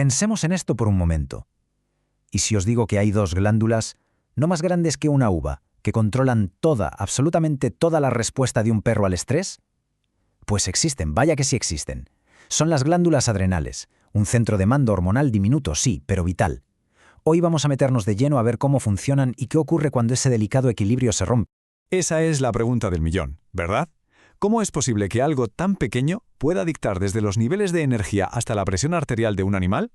Pensemos en esto por un momento. ¿Y si os digo que hay dos glándulas, no más grandes que una uva, que controlan absolutamente toda la respuesta de un perro al estrés? Pues existen, vaya que sí existen. Son las glándulas adrenales, un centro de mando hormonal diminuto, sí, pero vital. Hoy vamos a meternos de lleno a ver cómo funcionan y qué ocurre cuando ese delicado equilibrio se rompe. Esa es la pregunta del millón, ¿verdad? ¿Cómo es posible que algo tan pequeño pueda dictar desde los niveles de energía hasta la presión arterial de un animal?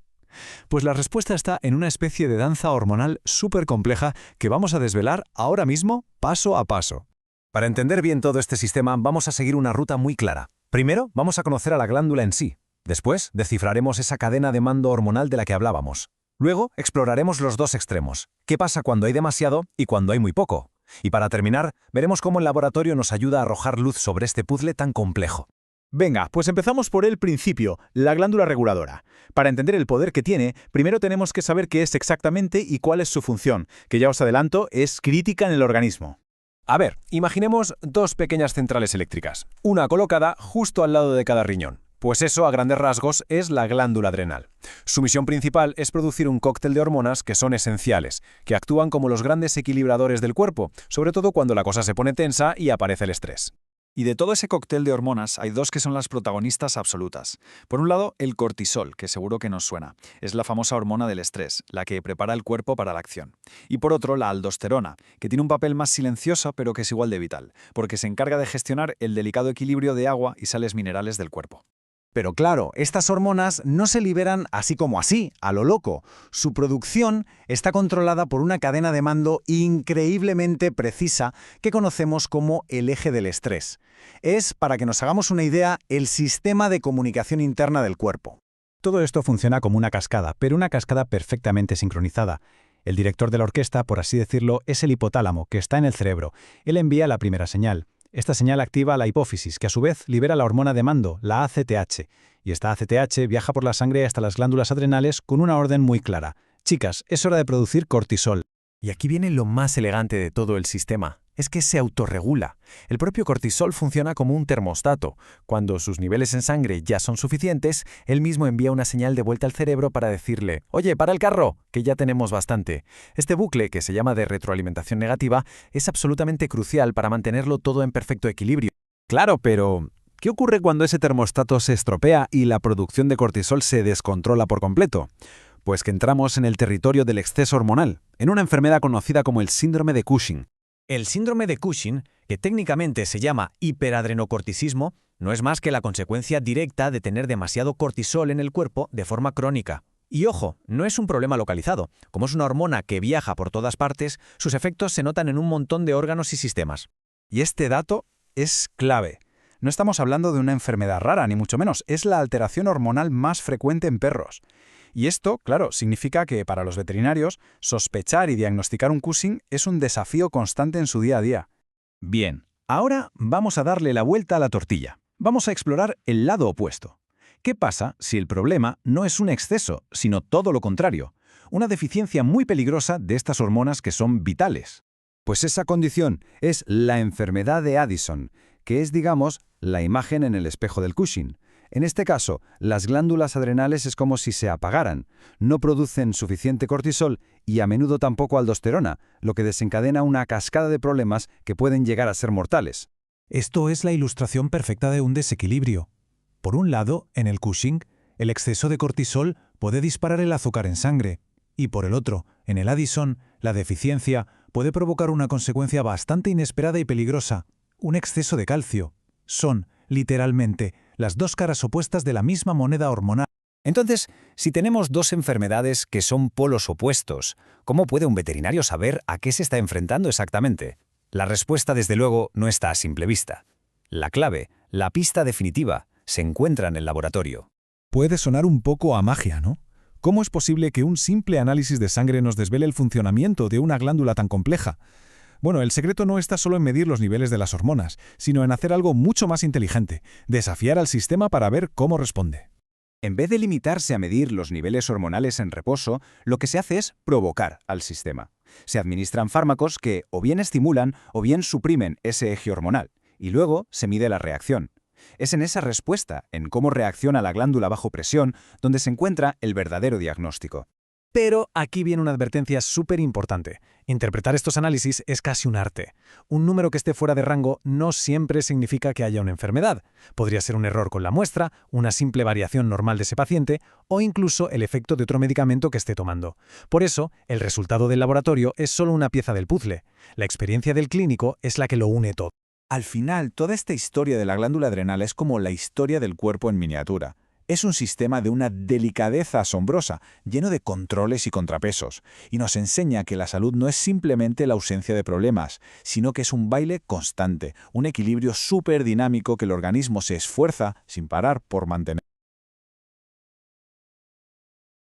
Pues la respuesta está en una especie de danza hormonal súper compleja que vamos a desvelar ahora mismo, paso a paso. Para entender bien todo este sistema, vamos a seguir una ruta muy clara. Primero, vamos a conocer a la glándula en sí. Después, descifraremos esa cadena de mando hormonal de la que hablábamos. Luego, exploraremos los dos extremos. ¿Qué pasa cuando hay demasiado y cuando hay muy poco? Y para terminar, veremos cómo el laboratorio nos ayuda a arrojar luz sobre este puzzle tan complejo. Venga, pues empezamos por el principio, la glándula reguladora. Para entender el poder que tiene, primero tenemos que saber qué es exactamente y cuál es su función, que ya os adelanto, es crítica en el organismo. A ver, imaginemos dos pequeñas centrales eléctricas, una colocada justo al lado de cada riñón. Pues eso, a grandes rasgos, es la glándula adrenal. Su misión principal es producir un cóctel de hormonas que son esenciales, que actúan como los grandes equilibradores del cuerpo, sobre todo cuando la cosa se pone tensa y aparece el estrés. Y de todo ese cóctel de hormonas hay dos que son las protagonistas absolutas. Por un lado, el cortisol, que seguro que nos suena. Es la famosa hormona del estrés, la que prepara el cuerpo para la acción. Y por otro, la aldosterona, que tiene un papel más silencioso pero que es igual de vital, porque se encarga de gestionar el delicado equilibrio de agua y sales minerales del cuerpo. Pero claro, estas hormonas no se liberan así como así, a lo loco. Su producción está controlada por una cadena de mando increíblemente precisa que conocemos como el eje del estrés. Es, para que nos hagamos una idea, el sistema de comunicación interna del cuerpo. Todo esto funciona como una cascada, pero una cascada perfectamente sincronizada. El director de la orquesta, por así decirlo, es el hipotálamo, que está en el cerebro. Él envía la primera señal. Esta señal activa la hipófisis, que a su vez libera la hormona de mando, la ACTH. Y esta ACTH viaja por la sangre hasta las glándulas adrenales con una orden muy clara. Chicas, es hora de producir cortisol. Y aquí viene lo más elegante de todo el sistema. Es que se autorregula. El propio cortisol funciona como un termostato. Cuando sus niveles en sangre ya son suficientes, él mismo envía una señal de vuelta al cerebro para decirle: «Oye, para el carro, que ya tenemos bastante». Este bucle, que se llama de retroalimentación negativa, es absolutamente crucial para mantenerlo todo en perfecto equilibrio. Claro, pero ¿qué ocurre cuando ese termostato se estropea y la producción de cortisol se descontrola por completo? Pues que entramos en el territorio del exceso hormonal, en una enfermedad conocida como el síndrome de Cushing. El síndrome de Cushing, que técnicamente se llama hiperadrenocorticismo, no es más que la consecuencia directa de tener demasiado cortisol en el cuerpo de forma crónica. Y ojo, no es un problema localizado. Como es una hormona que viaja por todas partes, sus efectos se notan en un montón de órganos y sistemas. Y este dato es clave. No estamos hablando de una enfermedad rara, ni mucho menos. Es la alteración hormonal más frecuente en perros. Y esto, claro, significa que para los veterinarios, sospechar y diagnosticar un Cushing es un desafío constante en su día a día. Bien, ahora vamos a darle la vuelta a la tortilla. Vamos a explorar el lado opuesto. ¿Qué pasa si el problema no es un exceso, sino todo lo contrario? Una deficiencia muy peligrosa de estas hormonas que son vitales. Pues esa condición es la enfermedad de Addison, que es, digamos, la imagen en el espejo del Cushing. En este caso, las glándulas adrenales es como si se apagaran, no producen suficiente cortisol y a menudo tampoco aldosterona, lo que desencadena una cascada de problemas que pueden llegar a ser mortales. Esto es la ilustración perfecta de un desequilibrio. Por un lado, en el Cushing, el exceso de cortisol puede disparar el azúcar en sangre, y por el otro, en el Addison, la deficiencia puede provocar una consecuencia bastante inesperada y peligrosa, un exceso de calcio. Son, literalmente, las dos caras opuestas de la misma moneda hormonal. Entonces, si tenemos dos enfermedades que son polos opuestos, ¿cómo puede un veterinario saber a qué se está enfrentando exactamente? La respuesta, desde luego, no está a simple vista. La clave, la pista definitiva, se encuentra en el laboratorio. Puede sonar un poco a magia, ¿no? ¿Cómo es posible que un simple análisis de sangre nos desvele el funcionamiento de una glándula tan compleja? Bueno, el secreto no está solo en medir los niveles de las hormonas, sino en hacer algo mucho más inteligente, desafiar al sistema para ver cómo responde. En vez de limitarse a medir los niveles hormonales en reposo, lo que se hace es provocar al sistema. Se administran fármacos que o bien estimulan o bien suprimen ese eje hormonal, y luego se mide la reacción. Es en esa respuesta, en cómo reacciona la glándula bajo presión, donde se encuentra el verdadero diagnóstico. Pero aquí viene una advertencia súper importante. Interpretar estos análisis es casi un arte. Un número que esté fuera de rango no siempre significa que haya una enfermedad. Podría ser un error con la muestra, una simple variación normal de ese paciente o incluso el efecto de otro medicamento que esté tomando. Por eso, el resultado del laboratorio es solo una pieza del puzzle. La experiencia del clínico es la que lo une todo. Al final, toda esta historia de la glándula adrenal es como la historia del cuerpo en miniatura. Es un sistema de una delicadeza asombrosa, lleno de controles y contrapesos, y nos enseña que la salud no es simplemente la ausencia de problemas, sino que es un baile constante, un equilibrio súper dinámico que el organismo se esfuerza, sin parar, por mantener.